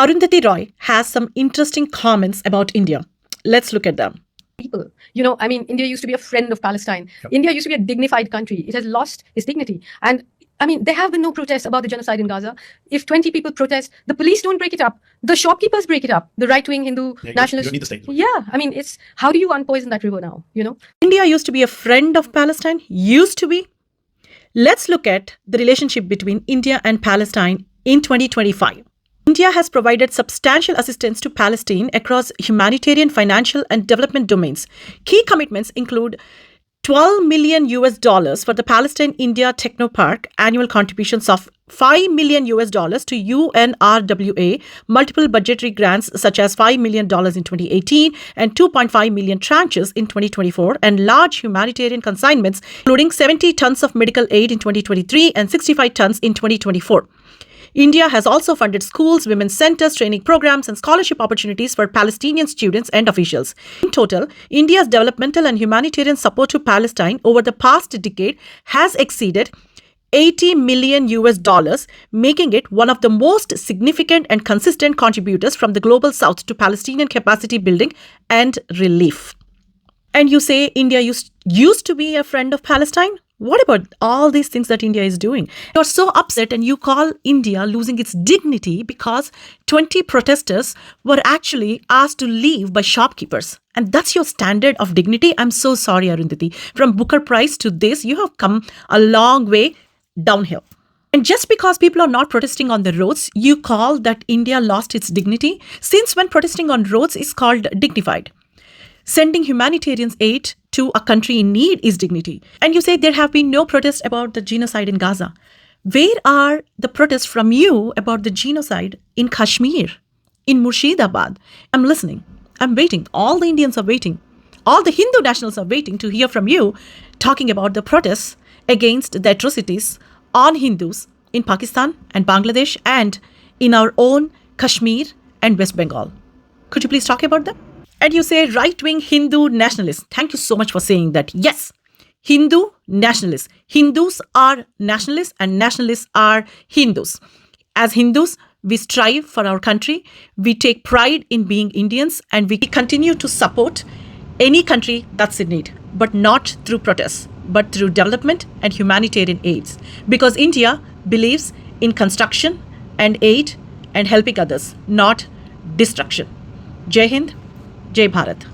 Arundhati Roy has some interesting comments about India. Let's look at them. People. India used to be a friend of Palestine. Yep. India used to be a dignified country. It has lost its dignity. And there have been no protests about the genocide in Gaza. If 20 people protest, the police don't break it up. The shopkeepers break it up. The right-wing Hindu nationalists. You don't need the state. Yeah, it's how do you unpoison that river now? India used to be a friend of Palestine. Used to be. Let's look at the relationship between India and Palestine in 2025. India has provided substantial assistance to Palestine across humanitarian, financial, and development domains. Key commitments include $12 million for the Palestine-India Technopark, annual contributions of $5 million to UNRWA, multiple budgetary grants such as $5 million in 2018 and 2.5 million tranches in 2024, and large humanitarian consignments, including 70 tons of medical aid in 2023 and 65 tons in 2024. India has also funded schools, women's centers, training programs, and scholarship opportunities for Palestinian students and officials. In total, India's developmental and humanitarian support to Palestine over the past decade has exceeded $80 million, making it one of the most significant and consistent contributors from the global south to Palestinian capacity building and relief. And you say India used to be a friend of Palestine? What about all these things that India is doing? You're so upset and you call India losing its dignity because 20 protesters were actually asked to leave by shopkeepers. And that's your standard of dignity? I'm so sorry, Arundhati. From Booker Prize to this, you have come a long way downhill. And just because people are not protesting on the roads, you call that India lost its dignity? Since when protesting on roads is called dignified? Sending humanitarian aid to a country in need is dignity. And you say there have been no protests about the genocide in Gaza. Where are the protests from you about the genocide in Kashmir, in Murshidabad? I'm listening. I'm waiting. All the Indians are waiting. All the Hindu nationals are waiting to hear from you talking about the protests against the atrocities on Hindus in Pakistan and Bangladesh and in our own Kashmir and West Bengal. Could you please talk about them? And you say right-wing Hindu nationalists. Thank you so much for saying that. Yes, Hindu nationalists. Hindus are nationalists and nationalists are Hindus. As Hindus, we strive for our country. We take pride in being Indians and we continue to support any country that's in need, but not through protests, but through development and humanitarian aids. Because India believes in construction and aid and helping others, not destruction. Jai Hind. Jai Bharat.